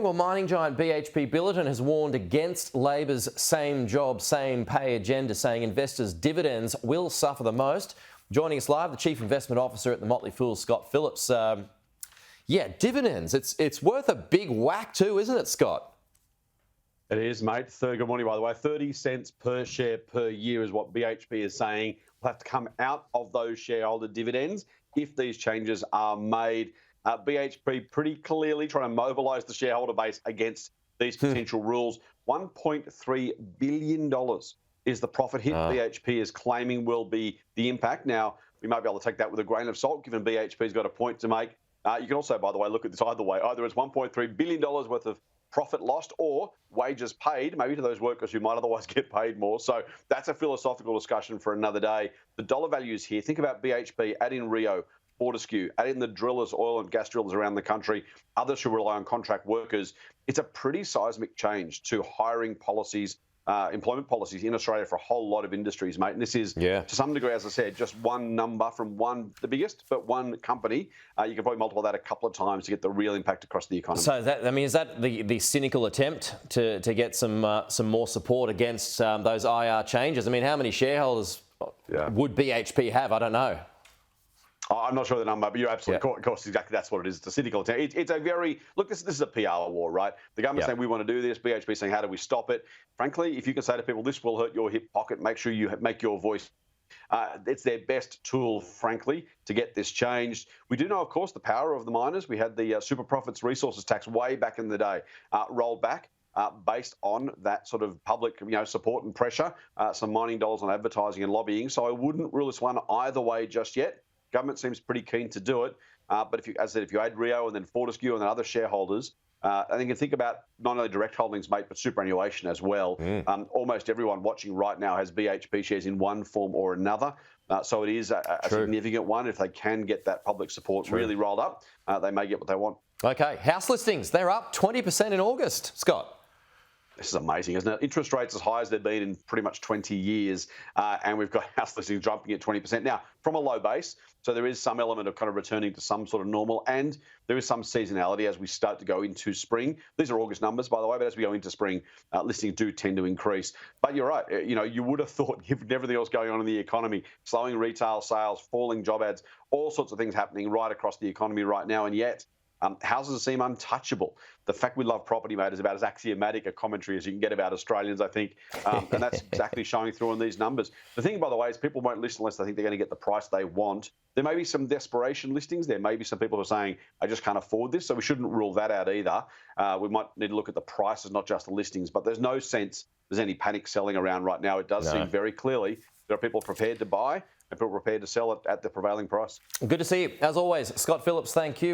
Well, mining giant BHP Billiton has warned against Labor's same job, same pay agenda, saying investors' dividends will suffer the most. Joining us live, the Chief Investment Officer at the Motley Fool, Scott Phillips. Dividends. It's worth a big whack too, isn't it, Scott? It is, mate. Good morning, by the way. 30 cents per share per year is what BHP is saying will have to come out of those shareholder dividends if these changes are made. BHP pretty clearly trying to mobilise the shareholder base against these potential rules. $1.3 billion is the profit hit BHP is claiming will be the impact. Now, we might be able to take that with a grain of salt, given BHP's got a point to make. You can also, by the way, look at this either way. Either it's $1.3 billion worth of profit lost or wages paid, maybe to those workers who might otherwise get paid more. So that's a philosophical discussion for another day. The dollar values here, think about BHP, add in Rio, Fortescue, add in the drillers, oil and gas drillers around the country, others who rely on contract workers. It's a pretty seismic change to hiring policies, employment policies in Australia for a whole lot of industries, mate. And this is, to some degree, as I said, just one number from the biggest, but one company. You can probably multiply that a couple of times to get the real impact across the economy. So, is that the cynical attempt to get some more support against those IR changes? I mean, how many shareholders would BHP have? I don't know. I'm not sure the number, but you're absolutely, of course, exactly that's what it is. It's a cynical attempt. It's a very, look, this is a PR war, right? The government's saying we want to do this, BHP saying how do we stop it? Frankly, if you can say to people, this will hurt your hip pocket, make sure you make your voice. It's their best tool, frankly, to get this changed. We do know, of course, the power of the miners. We had the super profits resources tax way back in the day rolled back. Based on that sort of public, support and pressure, some mining dollars on advertising and lobbying. So I wouldn't rule this one either way just yet. Government seems pretty keen to do it, but if you add Rio and then Fortescue and then other shareholders, I think you think about not only direct holdings, mate, but superannuation as well. Almost everyone watching right now has BHP shares in one form or another, so it is a significant one. If they can get that public support really rolled up, they may get what they want. Okay, house listings, they're up 20% in August, Scott. This is amazing, isn't it? Interest rates as high as they've been in pretty much 20 years, and we've got house listings jumping at 20%. Now, from a low base, so there is some element of kind of returning to some sort of normal, and there is some seasonality as we start to go into spring. These are August numbers, by the way, but as we go into spring, listings do tend to increase. But you're right, you would have thought, given everything else going on in the economy, slowing retail sales, falling job ads, all sorts of things happening right across the economy right now, and yet houses seem untouchable. The fact we love property, mate, is about as axiomatic a commentary as you can get about Australians, I think. And that's exactly showing through in these numbers. The thing, by the way, is people won't listen unless they think they're going to get the price they want. There may be some desperation listings. There may be some people who are saying, I just can't afford this. So we shouldn't rule that out either. We might need to look at the prices, not just the listings. But there's no sense there's any panic selling around right now. It does seem very clearly there are people prepared to buy and people prepared to sell it at the prevailing price. Good to see you. As always, Scott Phillips, thank you.